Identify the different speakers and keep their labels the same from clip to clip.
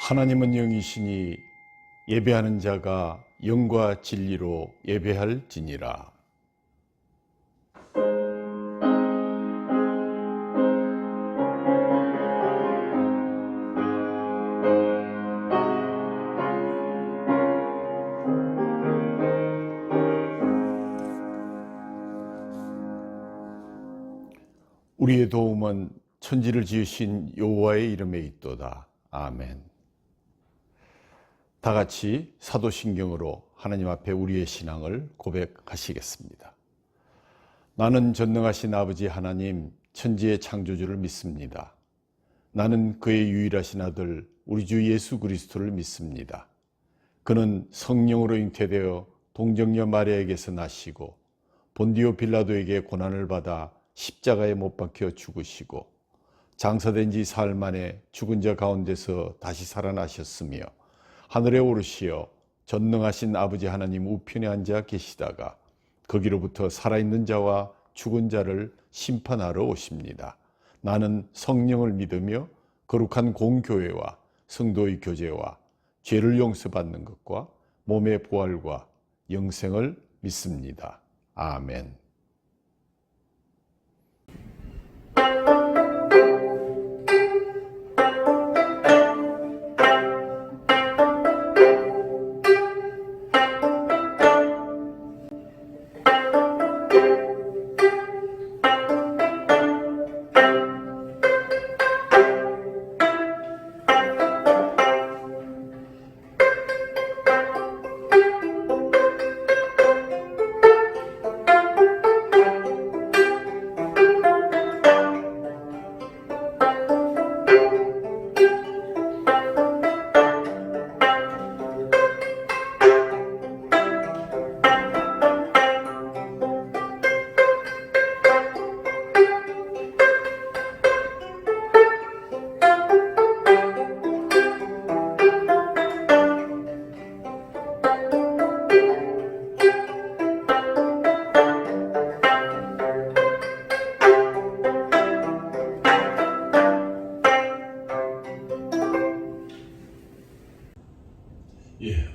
Speaker 1: 하나님은 영이시니 예배하는 자가 영과 진리로 예배할지니라. 우리의 도움은 천지를 지으신 여호와의 이름에 있도다. 아멘. 다 같이 사도신경으로 하나님 앞에 우리의 신앙을 고백하시겠습니다. 나는 전능하신 아버지 하나님, 천지의 창조주를 믿습니다. 나는 그의 유일하신 아들 우리 주 예수 그리스도를 믿습니다. 그는 성령으로 잉태되어 동정녀 마리아에게서 나시고 본디오 빌라도에게 고난을 받아 십자가에 못 박혀 죽으시고 장사된 지 사흘 만에 죽은 자 가운데서 다시 살아나셨으며 하늘에 오르시어 전능하신 아버지 하나님 우편에 앉아 계시다가 거기로부터 살아있는 자와 죽은 자를 심판하러 오십니다. 나는 성령을 믿으며 거룩한 공교회와 성도의 교제와 죄를 용서받는 것과 몸의 부활과 영생을 믿습니다. 아멘.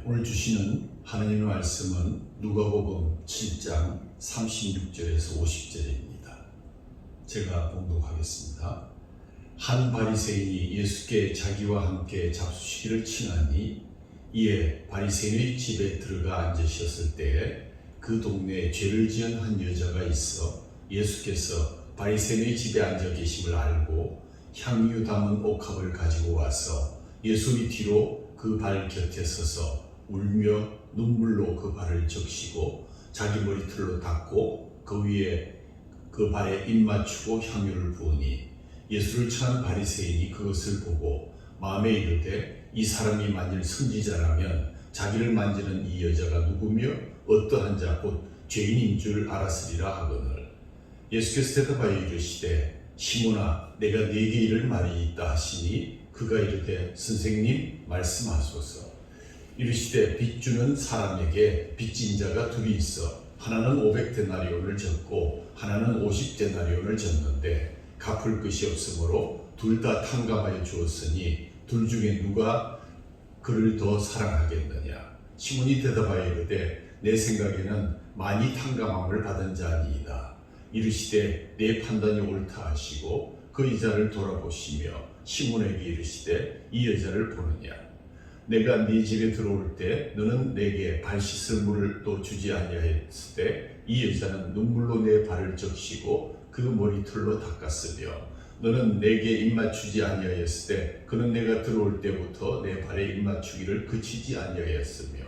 Speaker 1: 오늘 주시는 하나님의 말씀은 누가복음 7장 36절에서 50절입니다. 제가 봉독하겠습니다. 한 바리새인이 예수께 자기와 함께 잡수시기를 칭하니 이에 바리새인의 집에 들어가 앉으셨을 때에 그 동네에 죄를 지은 한 여자가 있어 예수께서 바리새인의 집에 앉아 계심을 알고 향유 담은 옥합을 가지고 와서 예수의 뒤로 그 발 곁에 서서 울며 눈물로 그 발을 적시고 자기 머리털로 닦고 그 위에 그 발에 입 맞추고 향유를 부으니 예수를 청한 바리새인이 그것을 보고 마음에 이르되 이 사람이 만일 선지자라면 자기를 만지는 이 여자가 누구며 어떠한 자 곧 죄인인 줄 알았으리라 하거늘 예수께서 대답하여 이르시되 시몬아 내가 네게 이를 말이 있다 하시니 그가 이르되 선생님 말씀하소서. 이르시되 빚주는 사람에게 빚진 자가 둘이 있어 하나는 500데나리온을 졌고 하나는 50데나리온을 졌는데 갚을 것이 없으므로 둘 다 탕감하여 주었으니 둘 중에 누가 그를 더 사랑하겠느냐. 시몬이 대답하여 이르되 내 생각에는 많이 탕감함을 받은 자니이다. 이르시되 내 판단이 옳다 하시고 그 여자를 돌아보시며 시몬에게 이르시되 이 여자를 보느냐. 내가 네 집에 들어올 때 너는 내게 발 씻을 물을 또 주지 아니하였을 때 이 여자는 눈물로 내 발을 적시고 그 머리털로 닦았으며 너는 내게 입맞추지 아니하였을 때 그는 내가 들어올 때부터 내 발에 입맞추기를 그치지 아니하였으며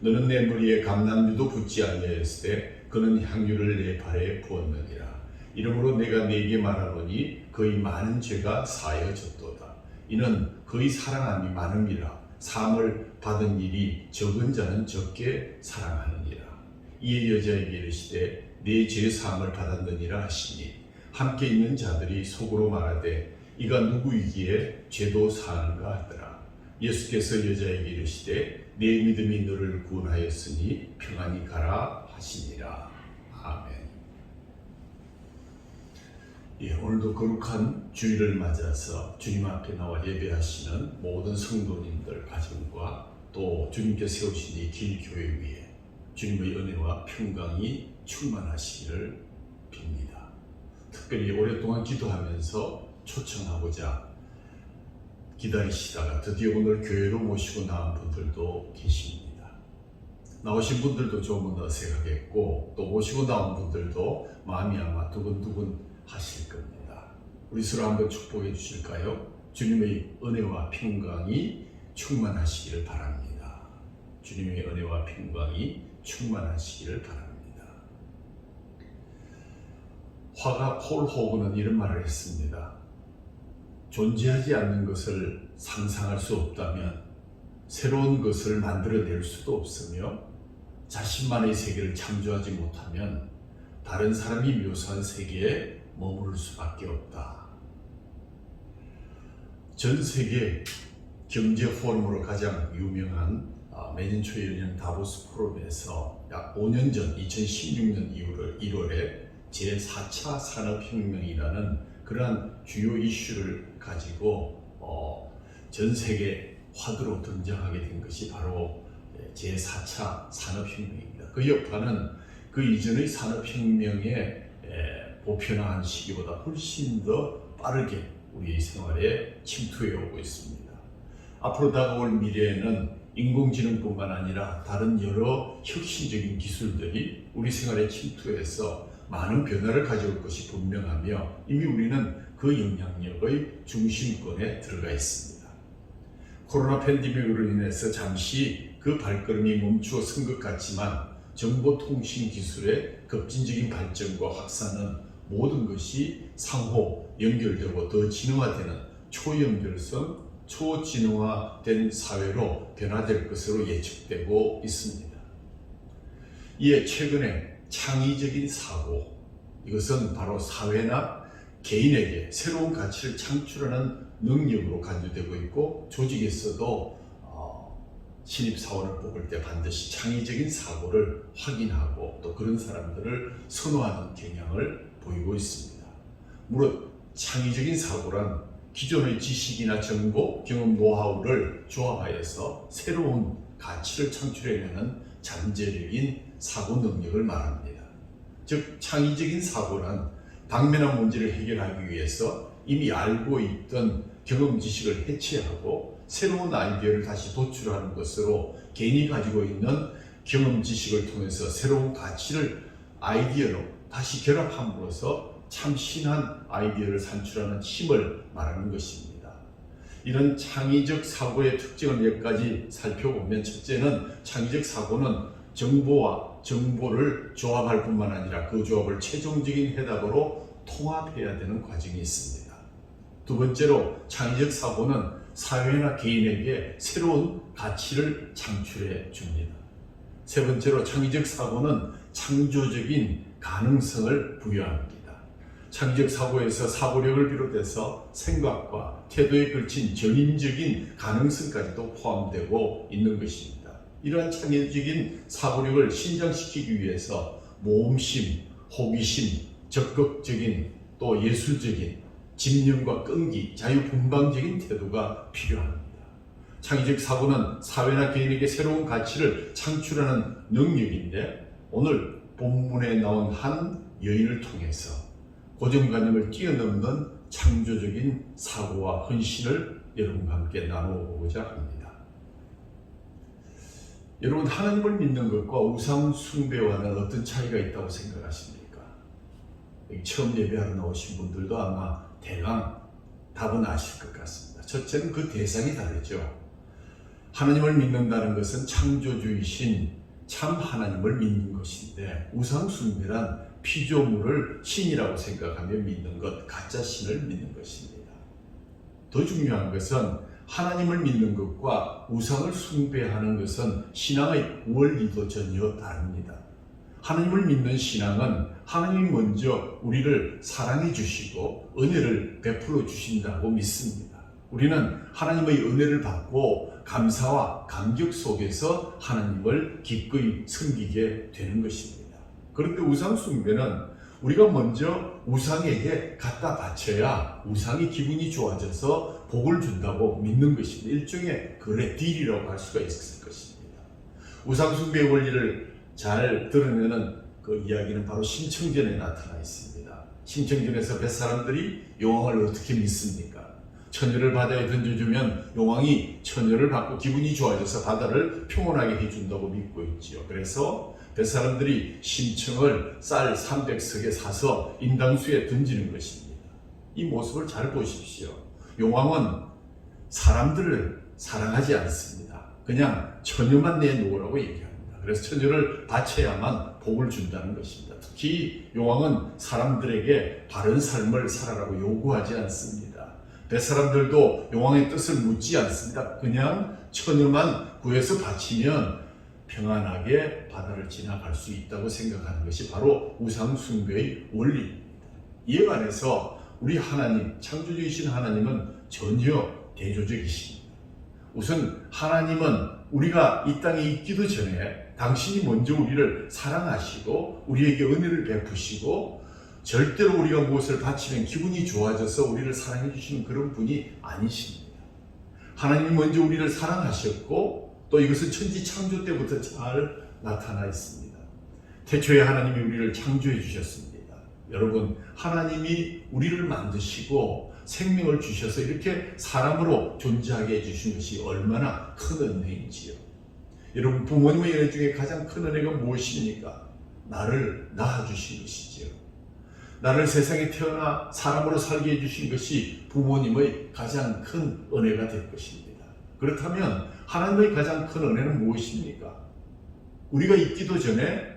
Speaker 1: 너는 내 머리에 감람유도 붓지 아니하였을 때 그는 향유를 내 발에 부었느니라. 이러므로 내가 네게 말하노니 그의 많은 죄가 사하여졌도다. 이는 그의 사랑함이 많음이라. 사함을 받은 일이 적은 자는 적게 사랑하느니라. 이에 여자에게 이르시되 네 죄 사함을 받았느니라 하시니 함께 있는 자들이 속으로 말하되 이가 누구이기에 죄도 사하는가 하더라. 예수께서 여자에게 이르시되 네 믿음이 너를 구원하였으니 평안히 가라 하시니라. 아멘. 오늘도 거룩한 주일을 맞아서 주님 앞에 나와 예배하시는 모든 성도님들 가정과 또 주님께 세우신 이 길교회 위에 주님의 은혜와 평강이 충만하시기를 빕니다. 특별히 오랫동안 기도하면서 초청하고자 기다리시다가 드디어 오늘 교회로 모시고 나온 분들도 계십니다. 나오신 분들도 조금은 어색하겠고 또 모시고 나온 분들도 마음이 아마 두근두근 하실 겁니다. 우리 서로 한번 축복해 주실까요? 주님의 은혜와 평강이 충만하시기를 바랍니다. 주님의 은혜와 평강이 충만하시기를 바랍니다. 화가 폴 호그는 이런 말을 했습니다. 존재하지 않는 것을 상상할 수 없다면 새로운 것을 만들어낼 수도 없으며 자신만의 세계를 창조하지 못하면 다른 사람이 묘사한 세계에 머무를 수밖에 없다. 전 세계 경제 포럼으로 가장 유명한 매년 초 열리는 다보스 포럼에서 약 5년 전 2016년 1월에 제4차 산업혁명이라는 그러한 주요 이슈를 가지고 전 세계 화두로 등장하게 된 것이 바로 제4차 산업혁명입니다. 그 여파는 그 이전의 산업혁명의 보편화한 시기보다 훨씬 더 빠르게 우리 생활에 침투해 오고 있습니다. 앞으로 다가올 미래에는 인공지능뿐만 아니라 다른 여러 혁신적인 기술들이 우리 생활에 침투해서 많은 변화를 가져올 것이 분명하며 이미 우리는 그 영향력의 중심권에 들어가 있습니다. 코로나 팬데믹으로 인해서 잠시 그 발걸음이 멈추어선 것 같지만 정보통신 기술의 급진적인 발전과 확산은 모든 것이 상호 연결되고 더 진화되는 초연결성, 초진화된 사회로 변화될 것으로 예측되고 있습니다. 이에 최근에 창의적인 사고, 이것은 바로 사회나 개인에게 새로운 가치를 창출하는 능력으로 간주되고 있고 조직에서도 신입사원을 뽑을 때 반드시 창의적인 사고를 확인하고 또 그런 사람들을 선호하는 경향을 보이고 있습니다. 물론 창의적인 사고란 기존의 지식이나 정보, 경험, 노하우를 조합하여서 새로운 가치를 창출해내는 잠재력인 사고 능력을 말합니다. 즉 창의적인 사고란 당면한 문제를 해결하기 위해서 이미 알고 있던 경험 지식을 해체하고 새로운 아이디어를 다시 도출하는 것으로 개인이 가지고 있는 경험 지식을 통해서 새로운 가치를 아이디어로 다시 결합함으로써 참신한 아이디어를 산출하는 힘을 말하는 것입니다. 이런 창의적 사고의 특징을 몇 가지 살펴보면 첫째는 창의적 사고는 정보와 정보를 조합할 뿐만 아니라 그 조합을 최종적인 해답으로 통합해야 되는 과정이 있습니다. 두 번째로 창의적 사고는 사회나 개인에게 새로운 가치를 창출해 줍니다. 세 번째로 창의적 사고는 창조적인 가능성을 부여합니다. 창의적 사고에서 사고력을 비롯해서 생각과 태도에 걸친 전인적인 가능성까지도 포함되고 있는 것입니다. 이러한 창의적인 사고력을 신장시키기 위해서 모험심, 호기심, 적극적인 또 예술적인 집념과 끈기, 자유분방적인 태도가 필요합니다. 창의적 사고는 사회나 개인에게 새로운 가치를 창출하는 능력인데 오늘 본문에 나온 한 여인을 통해서 고정관념을 뛰어넘는 창조적인 사고와 헌신을 여러분과 함께 나누고자 합니다. 여러분, 하나님을 믿는 것과 우상 숭배와는 어떤 차이가 있다고 생각하십니까? 여기 처음 예배하러 나오신 분들도 아마 대강 답은 아실 것 같습니다. 첫째는 그 대상이 다르죠. 하나님을 믿는다는 것은 창조주이신 참 하나님을 믿는 것인데 우상 숭배란 피조물을 신이라고 생각하며 믿는 것, 가짜 신을 믿는 것입니다. 더 중요한 것은 하나님을 믿는 것과 우상을 숭배하는 것은 신앙의 원리도 전혀 다릅니다. 하나님을 믿는 신앙은 하나님이 먼저 우리를 사랑해 주시고 은혜를 베풀어 주신다고 믿습니다. 우리는 하나님의 은혜를 받고 감사와 감격 속에서 하나님을 기꺼이 섬기게 되는 것입니다. 그런데 우상 숭배는 우리가 먼저 우상에게 갖다 바쳐야 우상이 기분이 좋아져서 복을 준다고 믿는 것입니다. 일종의 거래 딜이라고 할 수가 있을 것입니다. 우상숭배의 원리를 잘 드러내는 그 이야기는 바로 심청전에 나타나 있습니다. 심청전에서 뱃사람들이 용왕을 어떻게 믿습니까? 처녀를 바다에 던져주면 용왕이 처녀를 받고 기분이 좋아져서 바다를 평온하게 해준다고 믿고 있지요. 그래서 뱃사람들이 심청을 쌀 300석에 사서 인당수에 던지는 것입니다. 이 모습을 잘 보십시오. 용왕은 사람들을 사랑하지 않습니다. 그냥 처녀만 내놓으라고 얘기합니다. 그래서 처녀를 바쳐야만 복을 준다는 것입니다. 특히 용왕은 사람들에게 바른 삶을 살아라고 요구하지 않습니다. 뱃사람들도 용왕의 뜻을 묻지 않습니다. 그냥 처녀만 구해서 바치면 평안하게 바다를 지나갈 수 있다고 생각하는 것이 바로 우상숭배의 원리입니다. 이에 관해서 우리 하나님, 창조주이신 하나님은 전혀 대조적이십니다. 우선 하나님은 우리가 이 땅에 있기도 전에 당신이 먼저 우리를 사랑하시고 우리에게 은혜를 베푸시고 절대로 우리가 무엇을 바치면 기분이 좋아져서 우리를 사랑해 주시는 그런 분이 아니십니다. 하나님이 먼저 우리를 사랑하셨고 또 이것은 천지 창조 때부터 잘 나타나 있습니다. 태초에 하나님이 우리를 창조해 주셨습니다. 여러분, 하나님이 우리를 만드시고 생명을 주셔서 이렇게 사람으로 존재하게 해주신 것이 얼마나 큰 은혜인지요. 여러분, 부모님의 은혜 중에 가장 큰 은혜가 무엇입니까? 나를 낳아주신 것이지요. 나를 세상에 태어나 사람으로 살게 해주신 것이 부모님의 가장 큰 은혜가 될 것입니다. 그렇다면 하나님의 가장 큰 은혜는 무엇입니까? 우리가 있기도 전에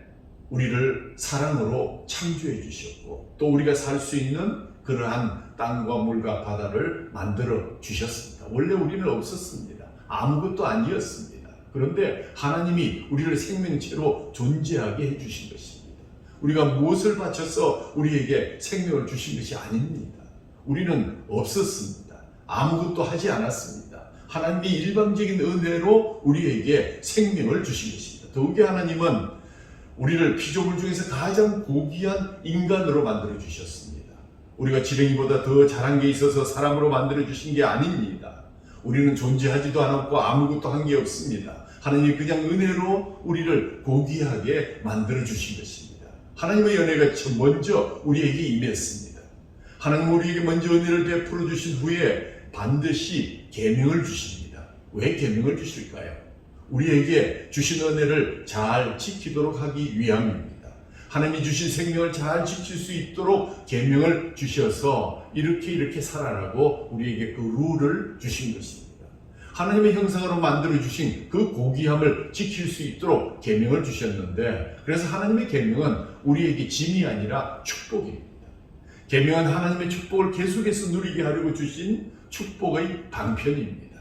Speaker 1: 우리를 사랑으로 창조해 주셨고 또 우리가 살 수 있는 그러한 땅과 물과 바다를 만들어 주셨습니다. 원래 우리는 없었습니다. 아무것도 아니었습니다. 그런데 하나님이 우리를 생명체로 존재하게 해주신 것입니다. 우리가 무엇을 바쳐서 우리에게 생명을 주신 것이 아닙니다. 우리는 없었습니다. 아무것도 하지 않았습니다. 하나님이 일방적인 은혜로 우리에게 생명을 주신 것입니다. 더욱이 하나님은 우리를 피조물 중에서 가장 고귀한 인간으로 만들어 주셨습니다. 우리가 지렁이보다 더 잘한 게 있어서 사람으로 만들어 주신 게 아닙니다. 우리는 존재하지도 않았고 아무것도 한 게 없습니다. 하나님이 그냥 은혜로 우리를 고귀하게 만들어 주신 것입니다. 하나님의 은혜가 먼저 우리에게 임했습니다. 하나님 우리에게 먼저 은혜를 베풀어 주신 후에 반드시 계명을 주십니다. 왜 계명을 주실까요? 우리에게 주신 은혜를 잘 지키도록 하기 위함입니다. 하나님이 주신 생명을 잘 지킬 수 있도록 계명을 주셔서 이렇게 살아라고 우리에게 그 룰을 주신 것입니다. 하나님의 형상으로 만들어 주신 그 고귀함을 지킬 수 있도록 계명을 주셨는데, 그래서 하나님의 계명은 우리에게 짐이 아니라 축복입니다. 계명은 하나님의 축복을 계속해서 누리게 하려고 주신 축복의 방편입니다.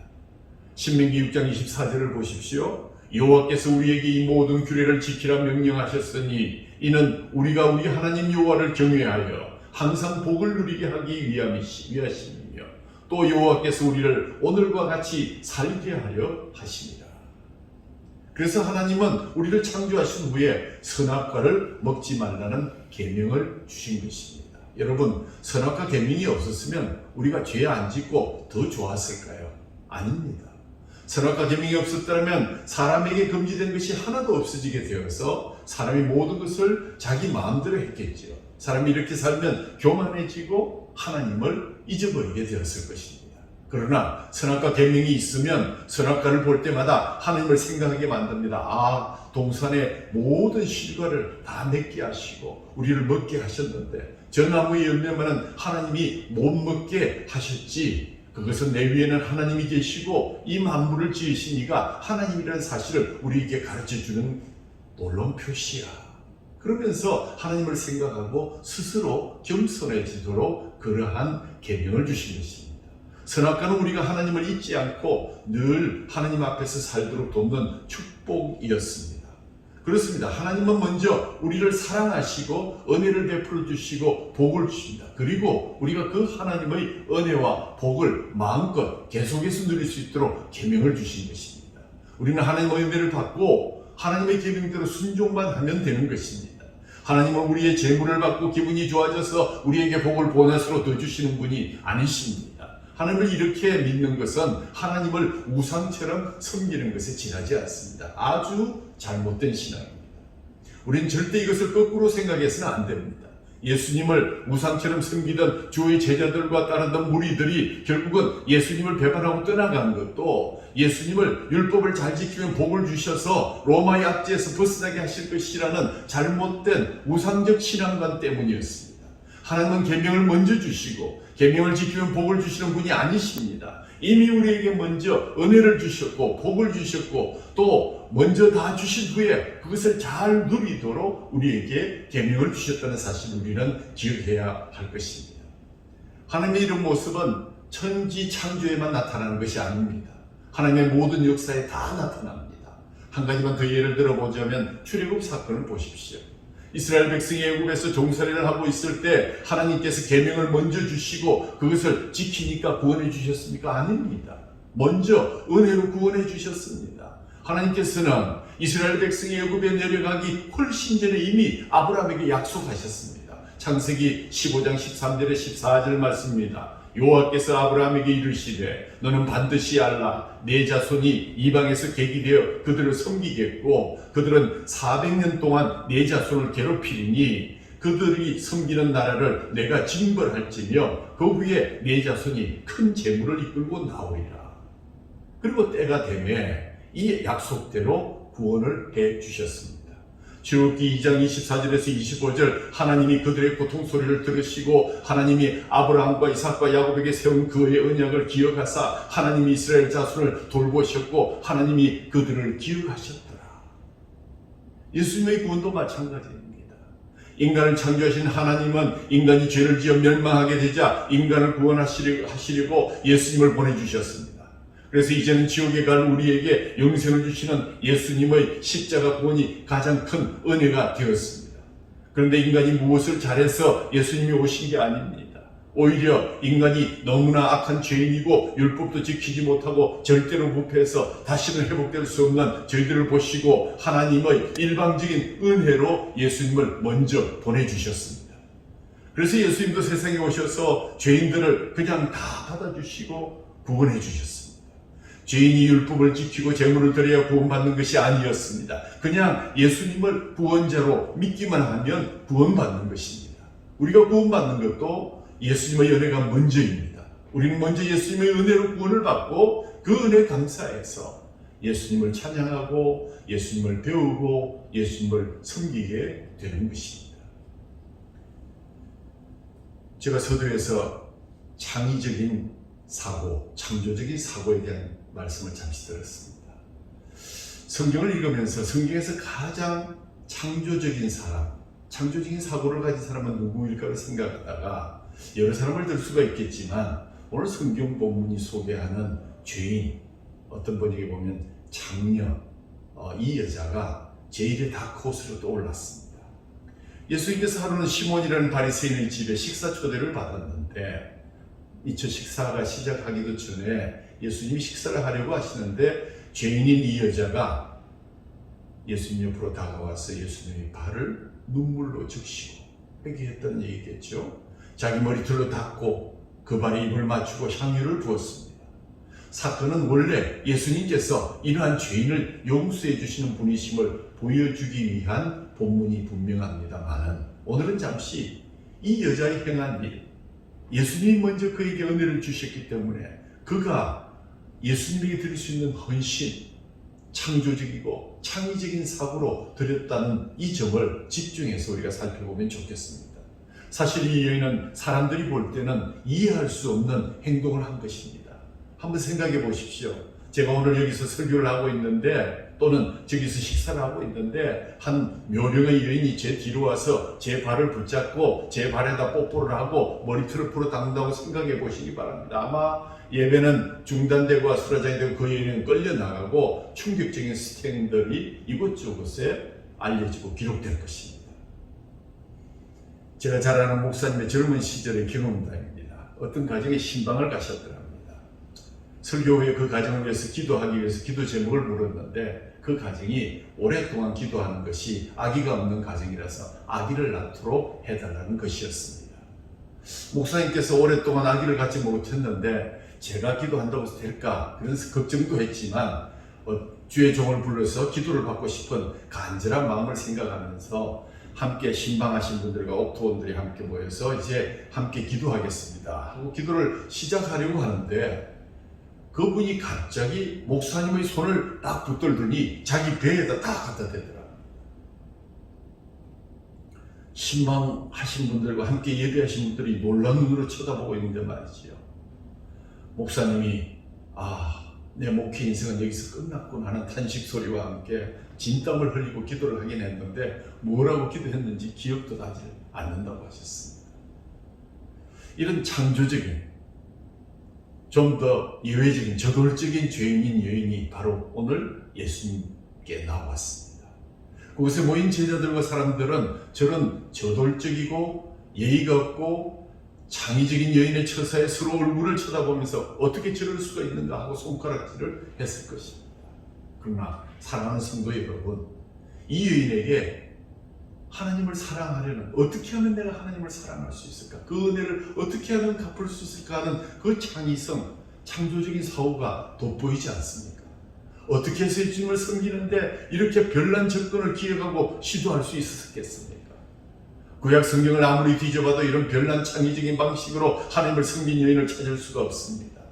Speaker 1: 신명기 6장 24절을 보십시오. 여호와께서 우리에게 이 모든 규례를 지키라 명령하셨으니 이는 우리가 우리 하나님 여호와를 경외하여 항상 복을 누리게 하기 위하심이며 또 여호와께서 우리를 오늘과 같이 살게 하려 하심이라. 그래서 하나님은 우리를 창조하신 후에 선악과를 먹지 말라는 계명을 주신 것입니다. 여러분, 선악과 계명이 없었으면 우리가 죄 안 짓고 더 좋았을까요? 아닙니다. 선악과 계명이 없었다면 사람에게 금지된 것이 하나도 없어지게 되어서 사람이 모든 것을 자기 마음대로 했겠지요. 사람이 이렇게 살면 교만해지고 하나님을 잊어버리게 되었을 것입니다. 그러나 선악과 계명이 있으면 선악과를 볼 때마다 하나님을 생각하게 만듭니다. 아, 동산의 모든 실과를 다 맺게 하시고 우리를 먹게 하셨는데 저 나무의 열매만은 하나님이 못 먹게 하셨지. 그것은 내 위에는 하나님이 계시고 이 만물을 지으신 이가 하나님이라는 사실을 우리에게 가르쳐주는 놀라운 표시야. 그러면서 하나님을 생각하고 스스로 겸손해지도록 그러한 계명을 주신 것입니다. 선악과는 우리가 하나님을 잊지 않고 늘 하나님 앞에서 살도록 돕는 축복이었습니다. 그렇습니다. 하나님은 먼저 우리를 사랑하시고 은혜를 베풀어 주시고 복을 주십니다. 그리고 우리가 그 하나님의 은혜와 복을 마음껏 계속해서 누릴 수 있도록 계명을 주신 것입니다. 우리는 하나님의 은혜를 받고 하나님의 계명대로 순종만 하면 되는 것입니다. 하나님은 우리의 재물을 받고 기분이 좋아져서 우리에게 복을 보너스로 더 주시는 분이 아니십니다. 하나님을 이렇게 믿는 것은 하나님을 우상처럼 섬기는 것에 지나지 않습니다. 아주 잘못된 신앙입니다. 우리는 절대 이것을 거꾸로 생각해서는 안 됩니다. 예수님을 우상처럼 섬기던 주의 제자들과 따르던 무리들이 결국은 예수님을 배반하고 떠나간 것도 예수님을 율법을 잘 지키면 복을 주셔서 로마의 압제에서 벗어나게 하실 것이라는 잘못된 우상적 신앙관 때문이었습니다. 하나님은 계명을 먼저 주시고 계명을 지키면 복을 주시는 분이 아니십니다. 이미 우리에게 먼저 은혜를 주셨고 복을 주셨고 또 먼저 다 주신 후에 그것을 잘 누리도록 우리에게 계명을 주셨다는 사실을 우리는 기억해야 할 것입니다. 하나님의 이런 모습은 천지 창조에만 나타나는 것이 아닙니다. 하나님의 모든 역사에 다 나타납니다. 한 가지만 더 예를 들어보자면 출애굽 사건을 보십시오. 이스라엘 백성이 애굽에서 종살이를 하고 있을 때 하나님께서 계명을 먼저 주시고 그것을 지키니까 구원해 주셨습니까? 아닙니다. 먼저 은혜로 구원해 주셨습니다. 하나님께서는 이스라엘 백성이 애굽에 내려가기 훨씬 전에 이미 아브라함에게 약속하셨습니다. 창세기 15장 13절에 14절 말씀입니다. 여호와께서 아브라함에게 이르시되 너는 반드시 알라 내 자손이 이방에서 객이 되어 그들을 섬기겠고 그들은 400년 동안 내 자손을 괴롭히리니 그들이 섬기는 나라를 내가 징벌할지며 그 후에 내 자손이 큰 재물을 이끌고 나오리라. 그리고 때가 되매 이 약속대로 구원을 해 주셨습니다. 출애굽기 2장 24절에서 25절 하나님이 그들의 고통 소리를 들으시고 하나님이 아브라함과 이삭과 야곱에게 세운 그의 언약을 기억하사 하나님이 이스라엘 자손을 돌보셨고 하나님이 그들을 기억하셨더라. 예수님의 구원도 마찬가지입니다. 인간을 창조하신 하나님은 인간이 죄를 지어 멸망하게 되자 인간을 구원하시려고 예수님을 보내주셨습니다. 그래서 이제는 지옥에 갈 우리에게 영생을 주시는 예수님의 십자가 구원이 가장 큰 은혜가 되었습니다. 그런데 인간이 무엇을 잘해서 예수님이 오신 게 아닙니다. 오히려 인간이 너무나 악한 죄인이고 율법도 지키지 못하고 절대로 부패해서 다시는 회복될 수 없는 저희들을 보시고 하나님의 일방적인 은혜로 예수님을 먼저 보내주셨습니다. 그래서 예수님도 세상에 오셔서 죄인들을 그냥 다 받아주시고 구원해 주셨습니다. 죄인이 율법을 지키고 제물을 드려야 구원받는 것이 아니었습니다. 그냥 예수님을 구원자로 믿기만 하면 구원받는 것입니다. 우리가 구원받는 것도 예수님의 은혜가 먼저입니다. 우리는 먼저 예수님의 은혜로 구원을 받고 그 은혜 감사해서 예수님을 찬양하고 예수님을 배우고 예수님을 섬기게 되는 것입니다. 제가 서두에서 창의적인 사고, 창조적인 사고에 대한 말씀을 잠시 들었습니다. 성경을 읽으면서 성경에서 가장 창조적인 사람, 창조적인 사고를 가진 사람은 누구일까를 생각하다가 여러 사람을 들 수가 있겠지만 오늘 성경 본문이 소개하는 죄인, 어떤 분에게 보면 장녀, 이 여자가 제1의 다크호스로 떠올랐습니다. 예수님께서 하루는 시몬이라는 바리새인의 집에 식사 초대를 받았는데 이처 식사가 시작하기도 전에 예수님이 식사를 하려고 하시는데 죄인인 이 여자가 예수님 옆으로 다가와서 예수님의 발을 눈물로 적시고 회개했다는 얘기겠죠. 자기 머리털로 닦고 그 발에 입을 맞추고 향유를 부었습니다. 사건은 원래 예수님께서 이러한 죄인을 용서해 주시는 분이심을 보여주기 위한 본문이 분명합니다만 오늘은 잠시 이 여자의 행한 일, 예수님이 먼저 그에게 은혜를 주셨기 때문에 그가 예수님에게 드릴 수 있는 헌신, 창조적이고 창의적인 사고로 드렸다는 이 점을 집중해서 우리가 살펴보면 좋겠습니다. 사실 이 여인은 사람들이 볼 때는 이해할 수 없는 행동을 한 것입니다. 한번 생각해 보십시오. 제가 오늘 여기서 설교를 하고 있는데 또는 저기서 식사를 하고 있는데 한 묘령의 여인이 제 뒤로 와서 제 발을 붙잡고 제 발에다 뽀뽀를 하고 머리털을 풀어 닦는다고 생각해 보시기 바랍니다. 아마 예배는 중단되고 수라장이 되고 그 여인은 끌려나가고 충격적인 스캔들이 이곳저곳에 알려지고 기록될 것입니다. 제가 잘 아는 목사님의 젊은 시절의 경험담입니다. 어떤 가정에 신방을 가셨더랍니다. 설교 후에 그 가정을 위해서 기도하기 위해서 기도 제목을 물었는데 그 가정이 오랫동안 기도하는 것이 아기가 없는 가정이라서 아기를 낳도록 해달라는 것이었습니다. 목사님께서 오랫동안 아기를 갖지 못했는데 제가 기도한다고 해서 될까 그런 걱정도 했지만 주의 종을 불러서 기도를 받고 싶은 간절한 마음을 생각하면서 함께 신방하신 분들과 옥토원들이 함께 모여서 이제 함께 기도하겠습니다 하고 기도를 시작하려고 하는데 그분이 갑자기 목사님의 손을 딱 붙들더니 자기 배에다 딱 갖다 대더라. 신방하신 분들과 함께 예배하신 분들이 놀란 눈으로 쳐다보고 있는데 말이지요. 목사님이 내 목회 인생은 여기서 끝났구나 하는 탄식 소리와 함께 진땀을 흘리고 기도를 하긴 했는데 뭐라고 기도했는지 기억도 나지 않는다고 하셨습니다. 이런 창조적인 좀 더 예외적인 저돌적인 죄인인 여인이 바로 오늘 예수님께 나왔습니다. 그곳에 모인 제자들과 사람들은 저런 저돌적이고 예의가 없고 창의적인 여인의 처사에 서로 얼굴을 쳐다보면서 어떻게 저럴 수가 있는가 하고 손가락질을 했을 것입니다. 그러나 사랑하는 성도 여러분, 이 여인에게 하나님을 사랑하려는, 어떻게 하면 내가 하나님을 사랑할 수 있을까? 그 은혜를 어떻게 하면 갚을 수 있을까 하는 그 창의성, 창조적인 사고가 돋보이지 않습니까? 어떻게 해서 예수님을 섬기는데 이렇게 별난 접근을 기억하고 시도할 수 있었겠습니까? 구약 성경을 아무리 뒤져봐도 이런 별난 창의적인 방식으로 하나님을 섬긴 여인을 찾을 수가 없습니다.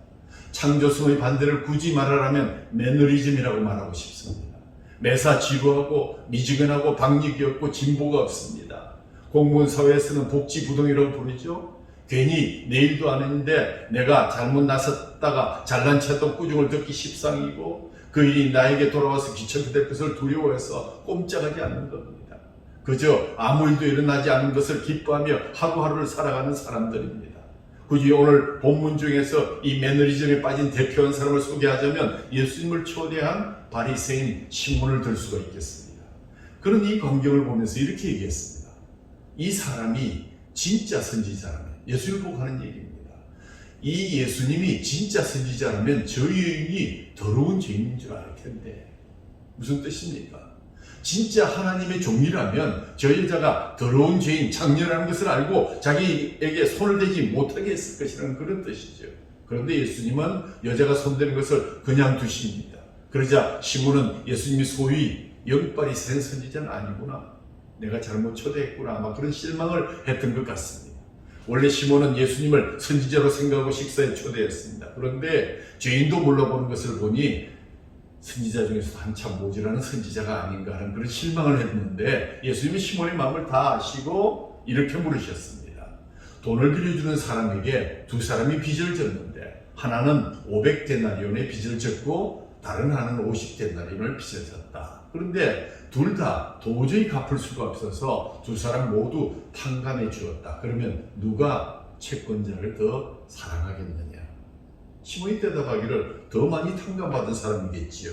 Speaker 1: 창조성의 반대를 굳이 말하라면 매너리즘이라고 말하고 싶습니다. 매사지구하고 미지근하고 박력이 없고 진보가 없습니다. 공무원 사회에서는 복지부동이라고 부르죠. 괜히 내 일도 안 했는데 내가 잘못 나섰다가 잘난 척했던 꾸중을 듣기 십상이고 그 일이 나에게 돌아와서 귀찮게 될 것을 두려워해서 꼼짝하지 않는 겁니다. 그저 아무 일도 일어나지 않은 것을 기뻐하며 하루하루를 살아가는 사람들입니다. 굳이 오늘 본문 중에서 이 매너리즘에 빠진 대표한 사람을 소개하자면 예수님을 초대한 바리새인 시몬을 들 수가 있겠습니다. 그런 이 광경을 보면서 이렇게 얘기했습니다. 이 사람이 진짜 선지자라면, 예수를 보고 하는 얘기입니다. 이 예수님이 진짜 선지자라면 저 여인이 더러운 죄인인 줄 알 텐데 무슨 뜻입니까? 진짜 하나님의 종이라면 저 여자가 더러운 죄인, 장녀라는 것을 알고 자기에게 손을 대지 못하게 했을 것이라는 그런 뜻이죠. 그런데 예수님은 여자가 손대는 것을 그냥 두십니다. 그러자 시몬은 예수님이 소위 영빨이 센 선지자는 아니구나, 내가 잘못 초대했구나, 아마 그런 실망을 했던 것 같습니다. 원래 시몬은 예수님을 선지자로 생각하고 식사에 초대했습니다. 그런데 죄인도 몰라보는 것을 보니 선지자 중에서 한참 모자라는 선지자가 아닌가 하는 그런 실망을 했는데 예수님이 시몬의 마음을 다 아시고 이렇게 물으셨습니다. 돈을 빌려주는 사람에게 두 사람이 빚을 졌는데 하나는 500데나리온의 빚을 졌고 다른 하나는 50데나리온의 빚을 졌다. 그런데 둘 다 도저히 갚을 수가 없어서 두 사람 모두 탕감해 주었다. 그러면 누가 채권자를 더 사랑하겠느냐? 시몬이 대답하기를 더 많이 탕감받은 사람이겠지요.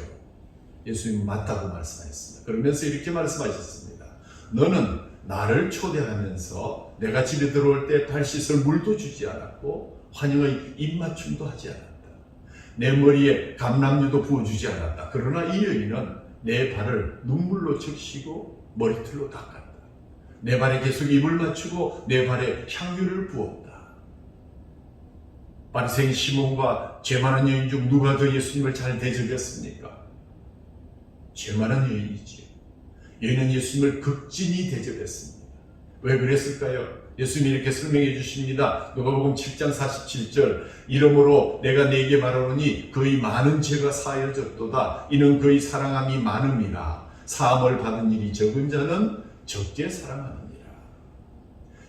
Speaker 1: 예수님은 맞다고 말씀하셨습니다. 그러면서 이렇게 말씀하셨습니다. 너는 나를 초대하면서 내가 집에 들어올 때 발 씻을 물도 주지 않았고 환영의 입맞춤도 하지 않았다. 내 머리에 감람유도 부어주지 않았다. 그러나 이 여인은 내 발을 눈물로 적시고 머리털로 닦았다. 내 발에 계속 입을 맞추고 내 발에 향유를 부었다. 바리새인 시몬과 죄 많은 여인 중 누가 더 예수님을 잘 대접했습니까? 죄 많은 여인이지요. 여인은 예수님을 극진히 대접했습니다. 왜 그랬을까요? 예수님이 이렇게 설명해 주십니다. 누가복음 7장 47절, 이러므로 내가 네게 말하노니 그의 많은 죄가 사하여졌도다. 이는 그의 사랑함이 많음이라. 사함을 받은 일이 적은 자는 적게 사랑하느니라.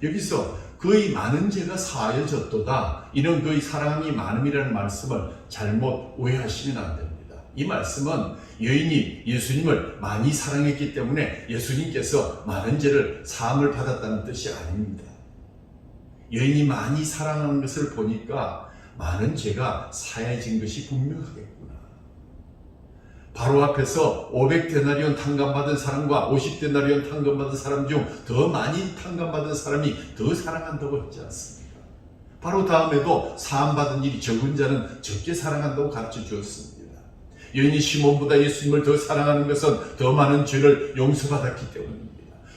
Speaker 1: 여기서 그의 많은 죄가 사하여졌도다. 이는 그의 사랑함이 많음이라는 말씀을 잘못 오해하시면 안 됩니다. 이 말씀은 여인이 예수님을 많이 사랑했기 때문에 예수님께서 많은 죄를 사함을 받았다는 뜻이 아닙니다. 여인이 많이 사랑하는 것을 보니까 많은 죄가 사해진 것이 분명하겠구나. 바로 앞에서 500데나리온 탕감받은 사람과 50데나리온 탕감받은 사람 중 더 많이 탕감받은 사람이 더 사랑한다고 했지 않습니까? 바로 다음에도 사함받은 일이 적은 자는 적게 사랑한다고 가르쳐 주었습니다. 여인이 시몬보다 예수님을 더 사랑하는 것은 더 많은 죄를 용서받았기 때문입니다.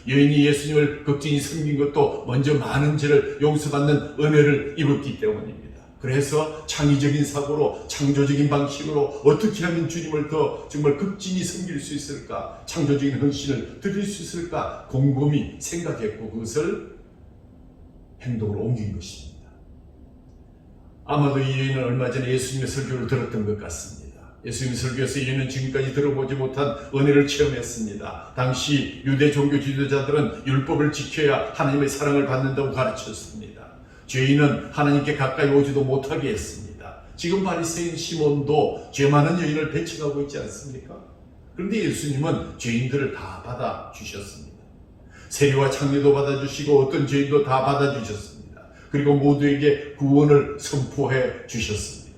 Speaker 1: 여인이 예수님을 극진히 섬긴 것도 먼저 많은 죄를 용서받는 은혜를 입었기 때문입니다. 그래서 창의적인 사고로, 창조적인 방식으로 어떻게 하면 주님을 더 정말 극진히 섬길 수 있을까, 창조적인 헌신을 드릴 수 있을까 곰곰이 생각했고 그것을 행동으로 옮긴 것입니다. 아마도 이 여인은 얼마 전에 예수님의 설교를 들었던 것 같습니다. 예수님 설교에서 이 여인은 지금까지 들어보지 못한 은혜를 체험했습니다. 당시 유대 종교 지도자들은 율법을 지켜야 하나님의 사랑을 받는다고 가르쳤습니다. 죄인은 하나님께 가까이 오지도 못하게 했습니다. 지금 바리새인 시몬도 죄 많은 여인을 배척하고 있지 않습니까? 그런데 예수님은 죄인들을 다 받아주셨습니다. 세리와 창녀도 받아주시고 어떤 죄인도 다 받아주셨습니다. 그리고 모두에게 구원을 선포해 주셨습니다.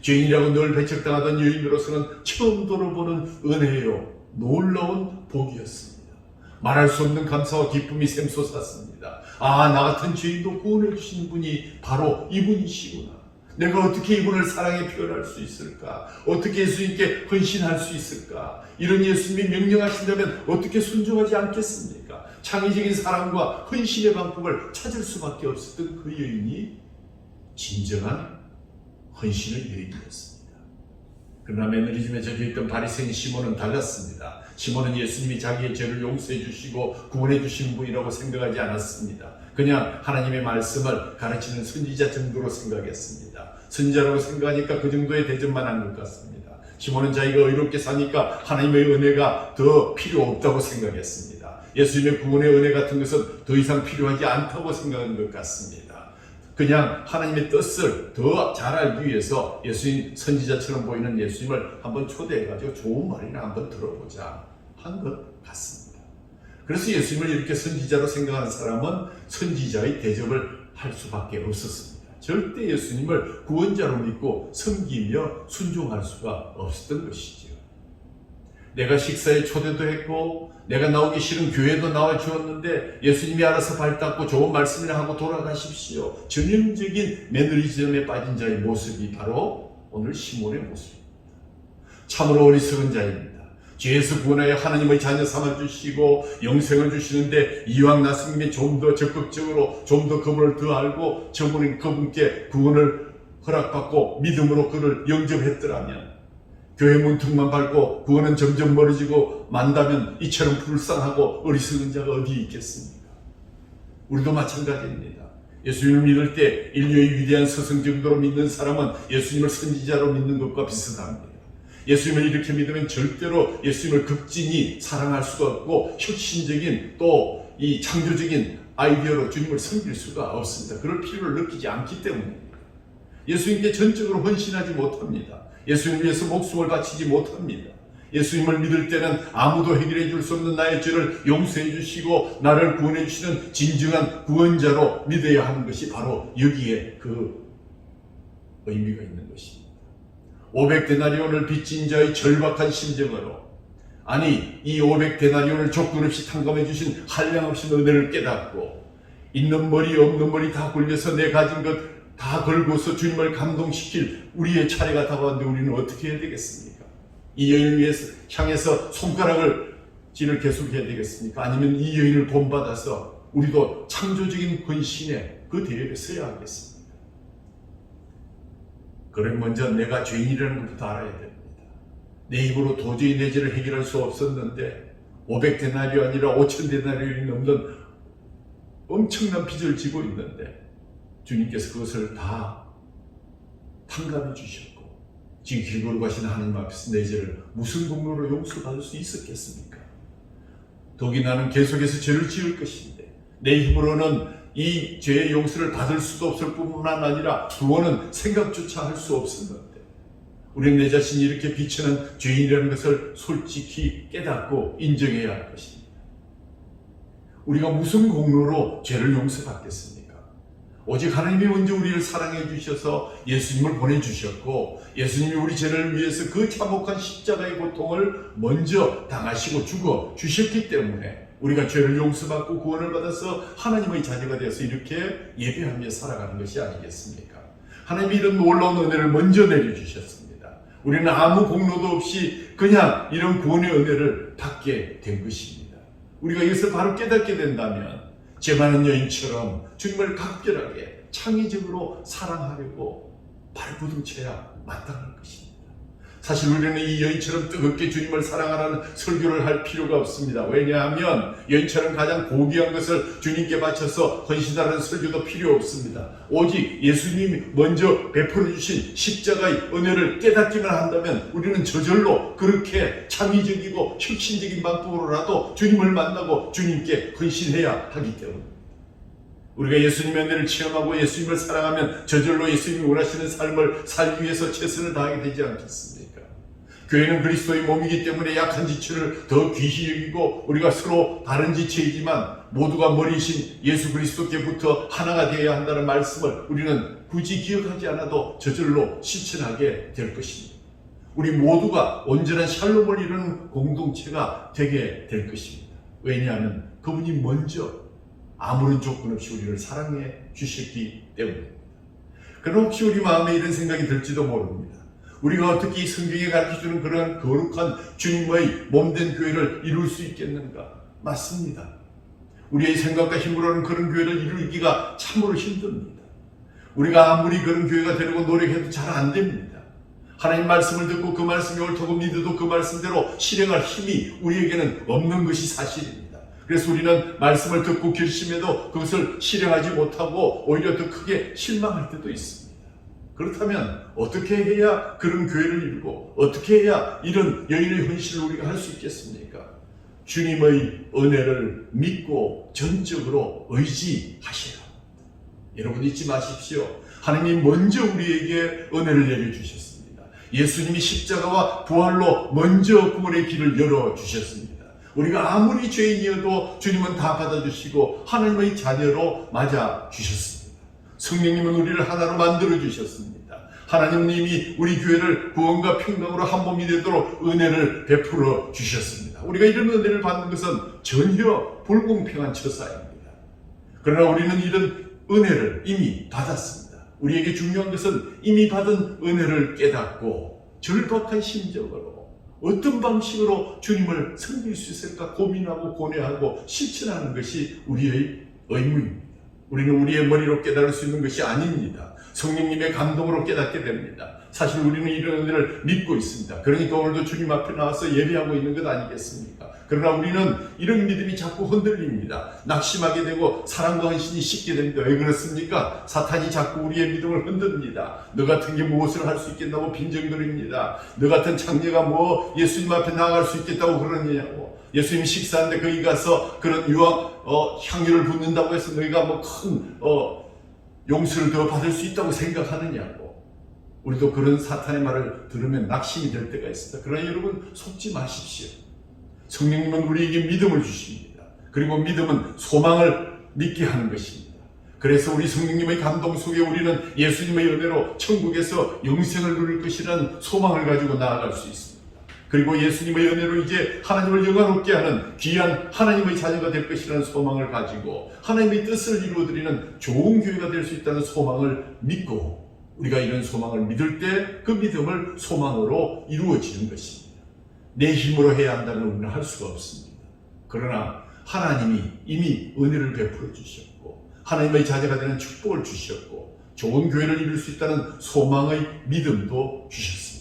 Speaker 1: 죄인이라고 늘 배척당하던 여인으로서는 처음 들어보는 은혜요, 놀라운 복이었습니다. 말할 수 없는 감사와 기쁨이 샘솟았습니다. 아, 나 같은 죄인도 구원해 주신 분이 바로 이분이시구나. 내가 어떻게 이분을 사랑에 표현할 수 있을까? 어떻게 예수님께 헌신할 수 있을까? 이런 예수님이 명령하신다면 어떻게 순종하지 않겠습니까? 창의적인 사랑과 헌신의 방법을 찾을 수밖에 없었던 그 여인이 진정한 헌신을 일으켰습니다. 그러나 매너리즘에 젖어있던 바리새인 시몬은 달랐습니다. 시몬은 예수님이 자기의 죄를 용서해 주시고 구원해 주신 분이라고 생각하지 않았습니다. 그냥 하나님의 말씀을 가르치는 선지자 정도로 생각했습니다. 선지자라고 생각하니까 그 정도의 대접만 한 것 같습니다. 시몬은 자기가 의롭게 사니까 하나님의 은혜가 더 필요 없다고 생각했습니다. 예수님의 구원의 은혜 같은 것은 더 이상 필요하지 않다고 생각한 것 같습니다. 그냥 하나님의 뜻을 더 잘 알기 위해서 예수님 선지자처럼 보이는 예수님을 한번 초대해가지고 좋은 말이나 한번 들어보자 한 것 같습니다. 그래서 예수님을 이렇게 선지자로 생각하는 사람은 선지자의 대접을 할 수밖에 없었습니다. 절대 예수님을 구원자로 믿고 섬기며 순종할 수가 없었던 것이죠. 내가 식사에 초대도 했고 내가 나오기 싫은 교회도 나와 주었는데 예수님이 알아서 발 닦고 좋은 말씀을 하고 돌아가십시오. 전형적인 매너리즘에 빠진 자의 모습이 바로 오늘 시몬의 모습입니다. 참으로 어리석은 자입니다. 죄에서 구원하여 하나님의 자녀 삼아주시고 영생을 주시는데 이왕 나스님이 좀 더 적극적으로 좀 더 그분을 더 알고 그분께 구원을 허락받고 믿음으로 그를 영접했더라면 교회 문턱만 밟고 구원은 점점 멀어지고 만다면 이처럼 불쌍하고 어리석은 자가 어디 있겠습니까? 우리도 마찬가지입니다. 예수님을 믿을 때 인류의 위대한 스승 정도로 믿는 사람은 예수님을 선지자로 믿는 것과 비슷합니다. 예수님을 이렇게 믿으면 절대로 예수님을 극진히 사랑할 수가 없고 혁신적인 또 이 창조적인 아이디어로 주님을 섬길 수가 없습니다. 그럴 필요를 느끼지 않기 때문입니다. 예수님께 전적으로 헌신하지 못합니다. 예수님을 위해서 목숨을 바치지 못합니다. 예수님을 믿을 때는 아무도 해결해 줄 수 없는 나의 죄를 용서해 주시고 나를 구원해 주시는 진정한 구원자로 믿어야 하는 것이 바로 여기에 그 의미가 있는 것입니다. 500데나리온을 빚진 자의 절박한 심정으로, 아니 이 500데나리온을 조건 없이 탕감해 주신 한량없이 은혜를 깨닫고 있는 머리 없는 머리 다 굴려서 내 가진 것 다 걸고서 주님을 감동시킬 우리의 차례가 다가왔는데 우리는 어떻게 해야 되겠습니까? 이 여인을 위해서 향해서 손가락을 질을 계속해야 되겠습니까? 아니면 이 여인을 본받아서 우리도 창조적인 헌신에 그 대열에 서야 하겠습니까? 그럼 먼저 내가 죄인이라는 것부터 알아야 됩니다. 내 입으로 도저히 내 죄를 해결할 수 없었는데 500데나리온이 아니라 5000데나리온이 넘는 엄청난 빚을 지고 있는데 주님께서 그것을 다 탕감해 주셨고 지금 길 걸어가시는 하나님 앞에서 내 죄를 무슨 공로로 용서받을 수 있었겠습니까? 더욱이 나는 계속해서 죄를 지을 것인데 내 힘으로는 이 죄의 용서를 받을 수도 없을 뿐만 아니라 구원은 생각조차 할 수 없었는데 우리는 내 자신이 이렇게 비천한 죄인이라는 것을 솔직히 깨닫고 인정해야 할 것입니다. 우리가 무슨 공로로 죄를 용서받겠습니까? 오직 하나님이 먼저 우리를 사랑해 주셔서 예수님을 보내주셨고 예수님이 우리 죄를 위해서 그 참혹한 십자가의 고통을 먼저 당하시고 죽어 주셨기 때문에 우리가 죄를 용서받고 구원을 받아서 하나님의 자녀가 되어서 이렇게 예배하며 살아가는 것이 아니겠습니까? 하나님이 이런 놀라운 은혜를 먼저 내려주셨습니다. 우리는 아무 공로도 없이 그냥 이런 구원의 은혜를 받게 된 것입니다. 우리가 이것을 바로 깨닫게 된다면 죄 많은 여인처럼 주님을 각별하게 창의적으로 사랑하려고 발부둥쳐야 마땅할 것입니다. 사실 우리는 이 여인처럼 뜨겁게 주님을 사랑하라는 설교를 할 필요가 없습니다. 왜냐하면 여인처럼 가장 고귀한 것을 주님께 바쳐서 헌신하라는 설교도 필요 없습니다. 오직 예수님이 먼저 베풀어 주신 십자가의 은혜를 깨닫기만 한다면 우리는 저절로 그렇게 창의적이고 혁신적인 방법으로라도 주님을 만나고 주님께 헌신해야 하기 때문입니다. 우리가 예수님의 은혜를 체험하고 예수님을 사랑하면 저절로 예수님이 원하시는 삶을 살기 위해서 최선을 다하게 되지 않겠습니까? 교회는 그리스도의 몸이기 때문에 약한 지체를 더 귀히 여기고 우리가 서로 다른 지체이지만 모두가 머리이신 예수 그리스도께부터 하나가 되어야 한다는 말씀을 우리는 굳이 기억하지 않아도 저절로 실천하게 될 것입니다. 우리 모두가 온전한 샬롬을 이루는 공동체가 되게 될 것입니다. 왜냐하면 그분이 먼저 아무런 조건 없이 우리를 사랑해 주셨기 때문입니다. 그럼 혹시 우리 마음에 이런 생각이 들지도 모릅니다. 우리가 어떻게 이 성경에 가르쳐주는 그런 거룩한 주님의 몸된 교회를 이룰 수 있겠는가? 맞습니다. 우리의 생각과 힘으로는 그런 교회를 이루기가 참으로 힘듭니다. 우리가 아무리 그런 교회가 되려고 노력해도 잘 안 됩니다. 하나님 말씀을 듣고 그 말씀이 옳다고 믿어도 그 말씀대로 실행할 힘이 우리에게는 없는 것이 사실입니다. 그래서 우리는 말씀을 듣고 결심해도 그것을 실행하지 못하고 오히려 더 크게 실망할 때도 있습니다. 그렇다면 어떻게 해야 그런 교회를 이루고 어떻게 해야 이런 여인의 헌신을 우리가 할 수 있겠습니까? 주님의 은혜를 믿고 전적으로 의지하셔야 합니다. 여러분 잊지 마십시오. 하나님이 먼저 우리에게 은혜를 내려주셨습니다. 예수님이 십자가와 부활로 먼저 구원의 길을 열어주셨습니다. 우리가 아무리 죄인이어도 주님은 다 받아주시고 하나님의 자녀로 맞아주셨습니다. 성령님은 우리를 하나로 만들어주셨습니다. 하나님은 이미 우리 교회를 구원과 평강으로 한 몸이 되도록 은혜를 베풀어 주셨습니다. 우리가 이런 은혜를 받는 것은 전혀 불공평한 처사입니다. 그러나 우리는 이런 은혜를 이미 받았습니다. 우리에게 중요한 것은 이미 받은 은혜를 깨닫고 절박한 심정으로 어떤 방식으로 주님을 섬길 수 있을까 고민하고 고뇌하고 실천하는 것이 우리의 의무입니다. 우리는 우리의 머리로 깨달을 수 있는 것이 아닙니다. 성령님의 감동으로 깨닫게 됩니다. 사실 우리는 이런 은혜를 믿고 있습니다. 그러니까 오늘도 주님 앞에 나와서 예배하고 있는 것 아니겠습니까? 그러나 우리는 이런 믿음이 자꾸 흔들립니다. 낙심하게 되고 사랑과 헌신이 식게 됩니다. 왜 그렇습니까? 사탄이 자꾸 우리의 믿음을 흔듭니다. 너 같은 게 무엇을 할 수 있겠다고 빈정거립니다. 너 같은 장녀가 뭐 예수님 앞에 나아갈 수 있겠다고 그러느냐고. 예수님이 식사하는데 거기 가서 그런 향유를 붓는다고 해서 너희가 뭐 큰 용서를 더 받을 수 있다고 생각하느냐고. 우리도 그런 사탄의 말을 들으면 낙심이 될 때가 있습니다. 그러나 여러분 속지 마십시오. 성령님은 우리에게 믿음을 주십니다. 그리고 믿음은 소망을 믿게 하는 것입니다. 그래서 우리 성령님의 감동 속에 우리는 예수님의 은혜로 천국에서 영생을 누릴 것이라는 소망을 가지고 나아갈 수 있습니다. 그리고 예수님의 은혜로 이제 하나님을 영화롭게 하는 귀한 하나님의 자녀가 될 것이라는 소망을 가지고 하나님의 뜻을 이루어드리는 좋은 교회가 될 수 있다는 소망을 믿고 우리가 이런 소망을 믿을 때 그 믿음을 소망으로 이루어지는 것입니다. 내 힘으로 해야 한다면 우리는 할 수가 없습니다. 그러나 하나님이 이미 은혜를 베풀어 주셨고 하나님의 자녀가 되는 축복을 주셨고 좋은 교회를 이룰 수 있다는 소망의 믿음도 주셨습니다.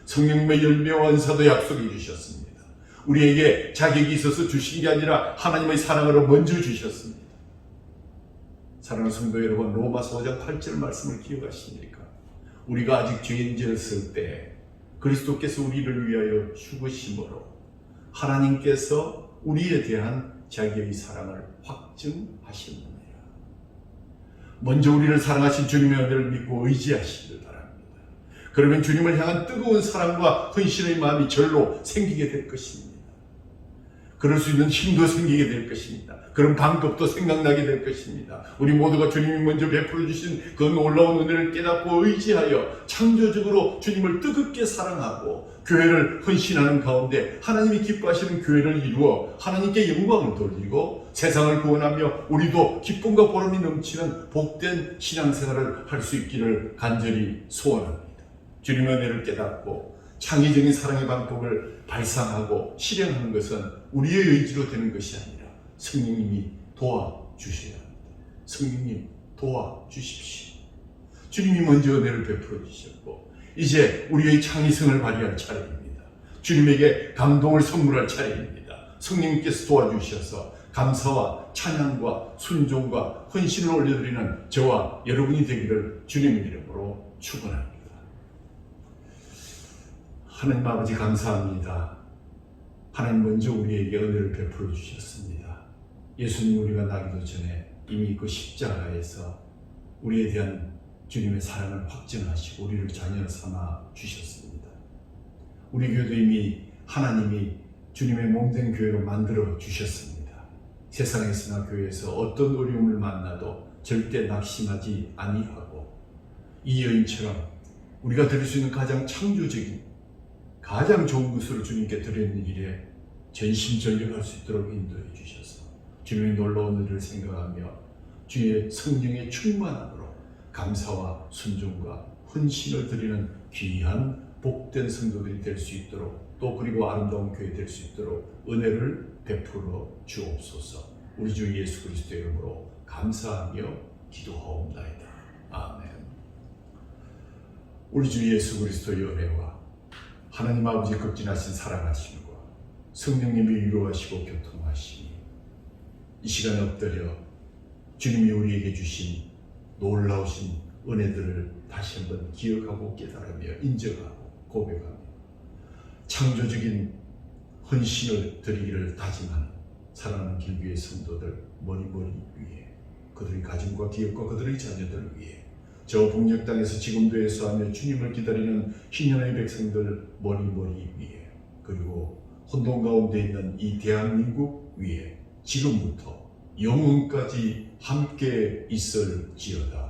Speaker 1: 성령님의 열매와 은사도 약속해 주셨습니다. 우리에게 자격이 있어서 주신 게 아니라 하나님의 사랑으로 먼저 주셨습니다. 사랑하는 성도 여러분, 로마서 5장 8절 말씀을 기억하십니까? 우리가 아직 죄인이었을 때 그리스도께서 우리를 위하여 죽으심으로 하나님께서 우리에 대한 자기의 사랑을 확증하셨느니라. 먼저 우리를 사랑하신 주님의 은혜를 믿고 의지하시기를 바랍니다. 그러면 주님을 향한 뜨거운 사랑과 헌신의 마음이 절로 생기게 될 것입니다. 그럴 수 있는 힘도 생기게 될 것입니다. 그런 방법도 생각나게 될 것입니다. 우리 모두가 주님이 먼저 베풀어 주신 그 놀라운 은혜를 깨닫고 의지하여 창조적으로 주님을 뜨겁게 사랑하고 교회를 헌신하는 가운데 하나님이 기뻐하시는 교회를 이루어 하나님께 영광을 돌리고 세상을 구원하며 우리도 기쁨과 보람이 넘치는 복된 신앙생활을 할 수 있기를 간절히 소원합니다. 주님의 은혜를 깨닫고 창의적인 사랑의 방법을 발상하고 실행하는 것은 우리의 의지로 되는 것이 아니라 성령님이 도와주셔야 합니다. 성령님 도와주십시오. 주님이 먼저 은혜를 베풀어 주셨고 이제 우리의 창의성을 발휘할 차례입니다. 주님에게 감동을 선물할 차례입니다. 성령님께서 도와주셔서 감사와 찬양과 순종과 헌신을 올려드리는 저와 여러분이 되기를 주님의 이름으로 축원합니다. 하나님 아버지 감사합니다. 하나님 먼저 우리에게 은혜를 베풀어 주셨습니다. 예수님 우리가 나기도 전에 이미 그 십자가에서 우리에 대한 주님의 사랑을 확증하시고 우리를 자녀 삼아 주셨습니다. 우리 교회도 이미 하나님이 주님의 몸된 교회로 만들어 주셨습니다. 세상에서나 교회에서 어떤 어려움을 만나도 절대 낙심하지 아니하고 이 여인처럼 우리가 드릴 수 있는 가장 창조적인 가장 좋은 것으로 주님께 드리는 일에 전심전력할 수 있도록 인도해 주셔서 주님의 놀라운 은혜를 생각하며 주의 성령의 충만함으로 감사와 순종과 헌신을 드리는 귀한 복된 성도들이 될 수 있도록 또 그리고 아름다운 교회 될 수 있도록 은혜를 베풀어 주옵소서. 우리 주 예수 그리스도의 이름으로 감사하며 기도하옵나이다. 아멘. 우리 주 예수 그리스도의 은혜와 하나님 아버지 극진하신 사랑하심과 성령님이 위로하시고 교통하시니 이 시간에 엎드려 주님이 우리에게 주신 놀라우신 은혜들을 다시 한번 기억하고 깨달으며 인정하고 고백하며 창조적인 헌신을 드리기를 다짐하는 사랑하는 길교의 성도들 머리머리 위에 그들의 가정과 기업과 그들의 자녀들 위에 저 북녘 땅에서 지금도 애써하며 주님을 기다리는 희년의 백성들 머리머리 위에 그리고 혼돈 가운데 있는 이 대한민국 위에 지금부터 영원까지 함께 있을지어다.